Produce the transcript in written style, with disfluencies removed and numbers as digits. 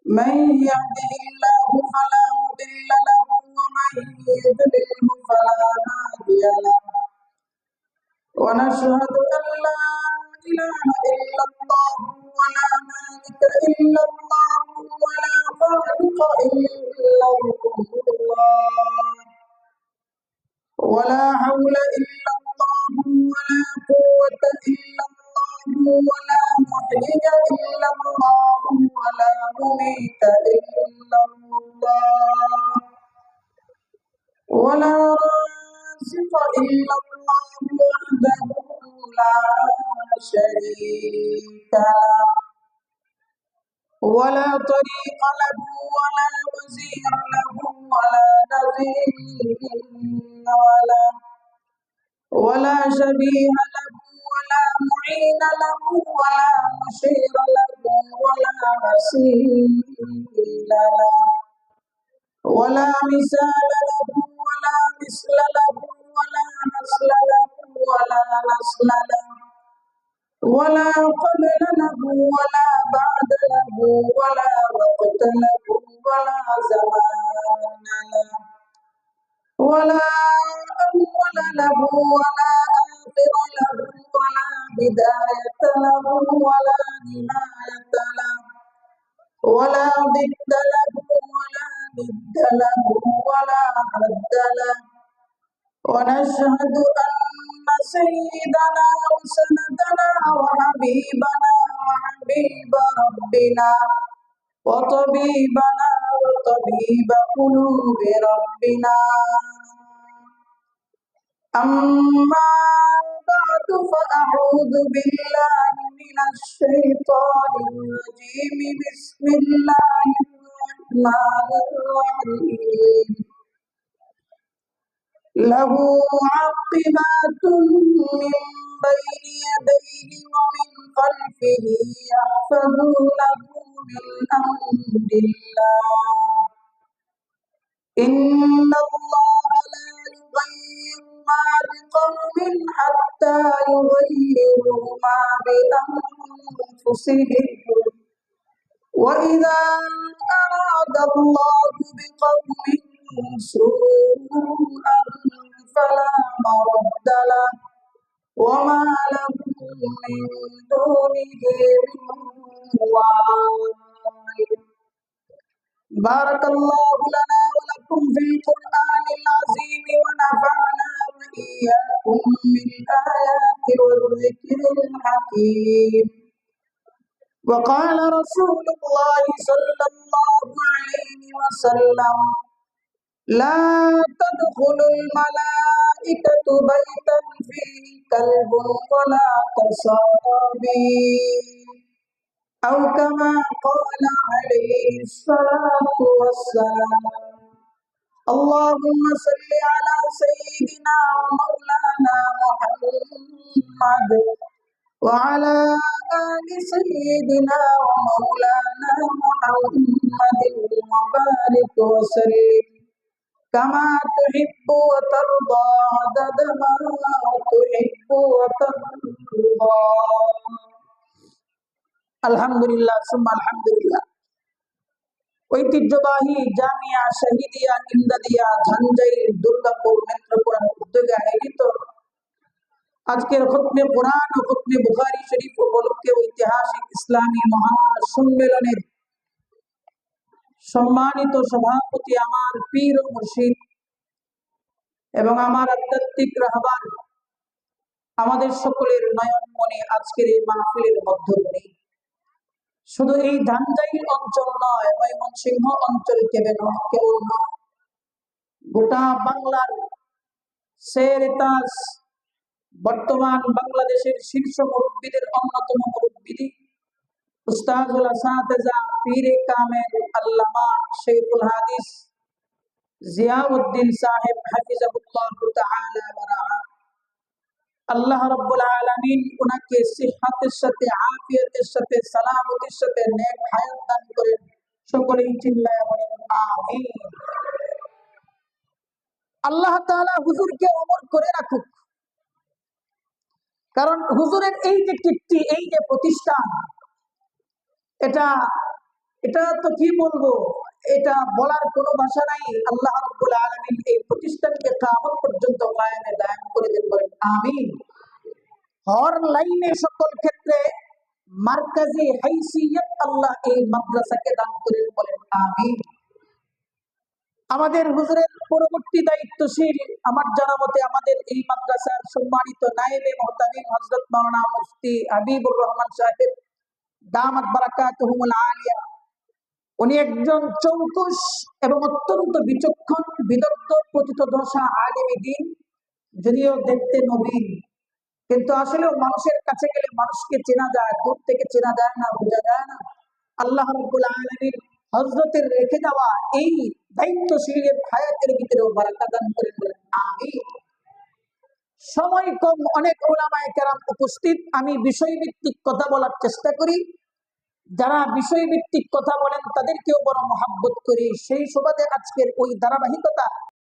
من يهده الله فلا مضل له ومن يضلله فلا هادي له ونشهد أن لا إله إلا الله ولا مالك إلا الله ولا خالق إلا الله ولا حول إلا الله ولا قوة إلا الله ولا محيي إلا الله ولا مميت إلا الله ولا رازق إلا الله وحده لا شريك له ولا طريق له ولا وزير له ولا نظير ولا شبيه له ولا معين له ولا مشير له ولا وسيل له ولا مثال له ولا مثل له ولا نسل له ولا نسل له ولا قبل له ولا بعد له ولا وقت له ولا زمان له ولا أول له ولا آخر له ولا بداية له ولا نهاية له ولا ضد له ولا ند له ولا حد له ونشهد أن سيدنا وسندنا وحبيبنا وحبيب ربنا وطبيبنا وطبيب قلوب ربنا أما بعد فأعوذ بالله من الشيطان الرجيم بسم الله الرحمن الرحيم له معقبات من بين يديه ومن خلفه يحفظونه من أمر الله إن الله لا يغير ما بقوم حتى يغيروا ما بأنفسهم وإذا أراد الله بقوم سوءا فلا مرد له وما لهم من دونه من وال بارك الله لنا ولكم في القرآن العظيم ونفعنا وإياكم بالآيات والذكر الحكيم وقال رسول الله صلى الله عليه وسلم لا تدخل الملائكة بيتا فيه كلب ولا تصابي أو كما قال عليه الصلاة والسلام اللهم صل على سيدنا ومولانا محمد وعلى آل سيدنا ومولانا محمد وبارك وسلم كما تحب وترضى عدد ما تحب وترضى আলহামদুলিল্লাহ সুম্মা আলহামদুলিল্লাহ ঐতিহ্যবাহী জামিয়া শহীদিয়া ইমদাদিয়া ঝাঞ্জাইল দুর্গাপুর নেত্রকোনা উদ্যোগে আয়োজিত আজকের খতমে কোরআন ও খতমে বুখারী শরীফ উপলক্ষে ঐতিহাসিক ইসলামী মহাসম্মেলনের সম্মানিত সভাপতি আমার পীর ও মুর্শিদ এবং আমার আধ্যাত্মিক রাহবার আমাদের সকলের নয়নমণি আজকের এই মাহফিলের মধ্যমণি শুধু এই ধানজাইল অঞ্চল নয় ময়মনসিংহ অঞ্চল কেবল নয় গোটা বাংলার সেরেতাজ বর্তমান বাংলাদেশের শীর্ষ মুরব্বীদের অন্যতম মুরব্বী উস্তাদুল আসাতিজা পীরে কামেল আল্লামা শেখুল হাদিস জিয়াউদ্দিন সাহেব হাফিজাহুল্লাহ তাআলা ওয়া রাআ আল্লাহ রাব্বুল আলামিন উনাকে সিহহাতের সাথে আফিয়াতের সাথে সালামতের সাথে নেক হায়াত দান করেন সকলেই চিল্লায় বলেন আমিন আল্লাহ তাআলা হুজুরকে অমর করে রাখুক কারণ হুজুরের এই যে কীর্তি এই যে প্রতিষ্ঠান এটা এটা তো কি বলবো, এটা বলার কোনো ভাষা নাই। আল্লাহ রাব্বুল আলামিন এই প্রতিষ্ঠানকে কিয়ামত পর্যন্ত কায়েমে দায়েম করে দেন, বলেন আমিন। হর লাইনে সকল ক্ষেত্রে মার্কাজি হাইসিয়ত আল্লাহ এই মাদ্রাসাকে দান করেন, বলেন আমিন। আমাদের হুজুরের পরবর্তী দায়িত্বশীল আমার জানা মতে আমাদের এই মাদ্রাসার সম্মানিত নায়েবে মুহতামিম হযরত মাওলানা মুফতি হাবিবুর রহমান সাহেব দামাত বারাকাতুহুমুল আলিয়া, উনি একজন চৌকুশ এবং অত্যন্ত বিচক্ষণ বিদগ্ধ পতিতদশা আলেম দ্বীন, যদিও দেখতে নবীন, কিন্তু আসলে মানুষের কাছে গেলে মানুষকে চেনা যায়, দূর থেকে চেনা যায় না, বোঝা যায় না। আল্লাহ রাব্বুল আলামিন হযরতের রেখে যাওয়া এই দায়িত্বশীলের হায়াতের ভিতরেও বারাকা দান করেন, বলেন আমিন। সময় কম, অনেক উলামায়ে কেরাম উপস্থিত, আমি বিষয়ভিত্তিক কথা বলার চেষ্টা করি। যারা বিষয়ভিত্তিক কথা বলেন তাদেরকেও বড় মহাব্বত করি, সেই সুবাদে আজকের ওই ধারাবাহিকতা